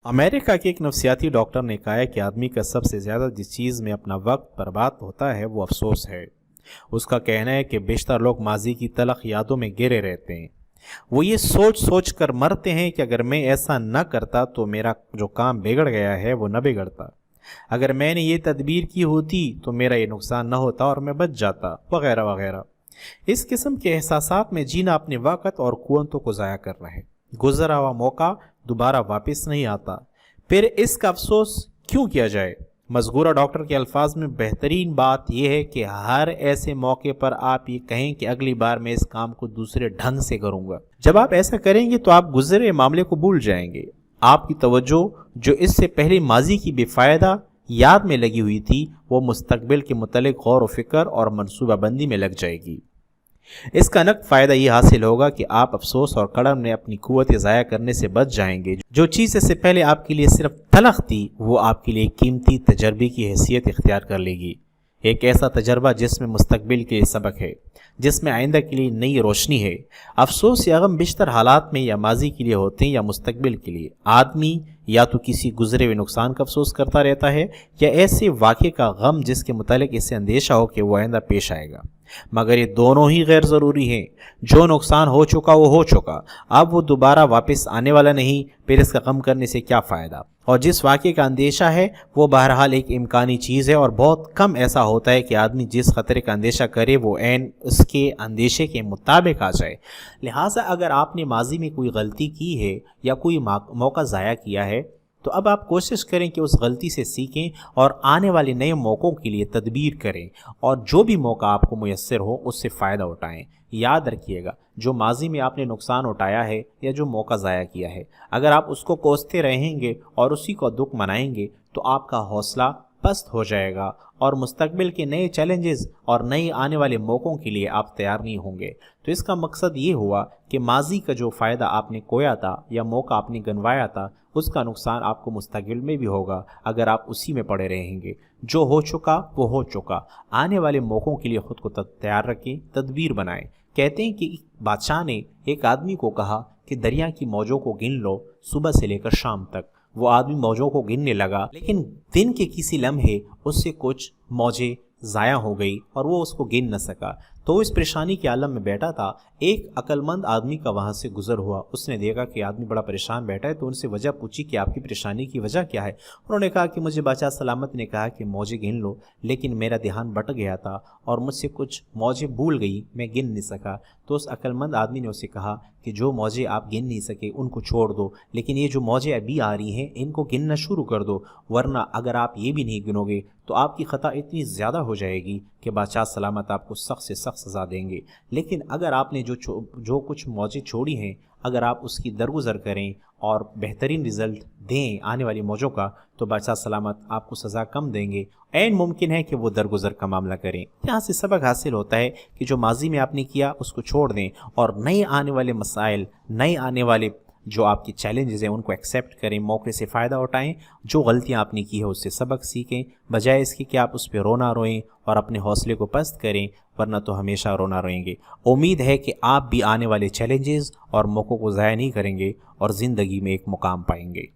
America के एक नफ्सियाती doctor ने कहा है कि आदमी का सबसे ज़्यादा जिस चीज़ में अपना वक्त बर्बाद होता है वो अफसोस है। उसका कहना है कि बेशतर लोग माजी की तलख यादों में गिरे रहते हैं। वो ये सोच सोच कर मरते हैं कि अगर मैं ऐसा न करता तो मेरा जो काम बिगड़ गया है वो न बिगड़ता, अगर मैंने ये तदबीर की होती तो मेरा ये नुकसान न होता और मैं बच जाता, वगैरह वगैरह। इस किस्म के एहसासात में जीना अपने वक़्त और कुव्वतों को ज़ाया करना है। गुजरा हुआ मौका दोबारा वापस नहीं आता, फिर इसका अफसोस क्यों किया जाए। मज़कूरा डॉक्टर के अल्फाज में बेहतरीन बात यह है कि हर ऐसे मौके पर आप ये कहें कि अगली बार मैं इस काम को दूसरे ढंग से करूँगा। जब आप ऐसा करेंगे तो आप गुजरे मामले को भूल जाएंगे। आपकी तवज्जो जो इससे पहले माजी की बेफ़ायदा याद में लगी हुई थी वो मुस्तकबिल के मुतल्लिक़ गौर व फिक्र और मनसूबाबंदी में लग जाएगी। इसका नक फ़ायदा ये हासिल होगा कि आप अफसोस और कड़म में अपनी कुव्वत ज़ाया करने से बच जाएंगे। जो चीज़ इससे पहले आपके लिए सिर्फ तलख थी वो आपके लिए कीमती तजर्बे की हैसियत इख्तियार कर लेगी। एक ऐसा तजर्बा जिसमें मुस्तकबिल के लिए सबक है, जिसमें आइंदा के लिए नई रोशनी है। अफसोस या गम बिश्तर हालात में या माजी के लिए होते हैं या मुस्तकबिल के लिए। आदमी या तो किसी गुजरे हुए नुकसान का अफसोस करता रहता है या ऐसे वाक़े का गम जिसके मुतालिक इसे अंदेशा हो कि वो आइंदा पेश आएगा, मगर ये दोनों ही गैर ज़रूरी हैं। जो नुकसान हो चुका वो हो चुका, अब वो दोबारा वापस आने वाला नहीं, फिर इसका गम करने से क्या फ़ायदा। और जिस वाक़े का अंदेशा है वो बहरहाल एक इम्कानी चीज़ है और बहुत कम ऐसा होता है कि आदमी जिस ख़तरे का अंदेशा करे वो ऐन उसके अंदेशे के मुताबिक आ जाए। लिहाजा अगर आपने माजी में कोई गलती की है या कोई मौका ज़ाया किया है तो अब आप कोशिश करें कि उस गलती से सीखें और आने वाले नए मौक़ों के लिए तदबीर करें और जो भी मौका आपको मुयस्सर हो उससे फ़ायदा उठाएं। याद रखिएगा, जो माजी में आपने नुकसान उठाया है या जो मौका ज़ाया किया है, अगर आप उसको कोसते रहेंगे और उसी को दुख मनाएंगे तो आपका हौसला पस्त हो जाएगा और मुस्तकबिल के नए चैलेंजेस और नए आने वाले मौक़ों के लिए आप तैयार नहीं होंगे। तो इसका मकसद ये हुआ कि माजी का जो फ़ायदा आपने खोया था या मौका आपने गंवाया था उसका नुकसान आपको मुस्तकबिल में भी होगा अगर आप उसी में पड़े रहेंगे। जो हो चुका वो हो चुका, आने वाले मौक़ों के लिए ख़ुद को तैयार रखें, तदबीर बनाएं। कहते हैं कि बादशाह ने एक आदमी को कहा कि दरिया की मौजों को गिन लो सुबह से लेकर शाम तक। वो आदमी मौजों को गिनने लगा, लेकिन दिन के किसी लम्हे उससे कुछ मौजें ज़ाया हो गई और वो उसको गिन न सका। तो इस परेशानी के आलम में बैठा था। एक अक्लमंद आदमी का वहाँ से गुजर हुआ। उसने देखा कि आदमी बड़ा परेशान बैठा है तो उनसे वजह पूछी कि आपकी परेशानी की वजह क्या है। उन्होंने कहा कि मुझे बादशाह सलामत ने कहा कि मौजें गिन लो, लेकिन मेरा ध्यान भटक गया था और मुझसे कुछ मौजें भूल गई, मैं गिन नहीं सका। तो उस अक्लमंद आदमी ने उसे कहा कि जो मौजें आप गिन नहीं सके उनको छोड़ दो, लेकिन ये जो मौजें अभी आ रही हैं इनको गिनना शुरू कर दो, वरना अगर आप ये भी नहीं गिनोगे तो आपकी ख़ता इतनी ज़्यादा हो जाएगी कि बादशाह सलामत आपको सख्त से सख्त सज़ा देंगे। लेकिन अगर आपने जो कुछ मौजें छोड़ी हैं अगर आप उसकी दरगुजर करें और बेहतरीन रिज़ल्ट दें आने वाली मौजों का तो बादशाह सलामत आपको सज़ा कम देंगे। ऐन मुमकिन है कि वो दरगुजर का मामला करें। यहाँ से सबक हासिल होता है कि जो माजी में आपने किया उसको छोड़ दें और नए आने वाले मसाइल, नए आने वाले जो आपकी चैलेंजेस हैं उनको एक्सेप्ट करें, मौके से फ़ायदा उठाएं। जो गलतियां आपने की है उससे सबक सीखें, बजाय इसके कि आप उस पर रोना रोएं और अपने हौसले को पस्त करें, वरना तो हमेशा रोना रोएंगे। उम्मीद है कि आप भी आने वाले चैलेंजेस और मौक़ों को ज़ाया नहीं करेंगे और ज़िंदगी में एक मुकाम पाएंगे।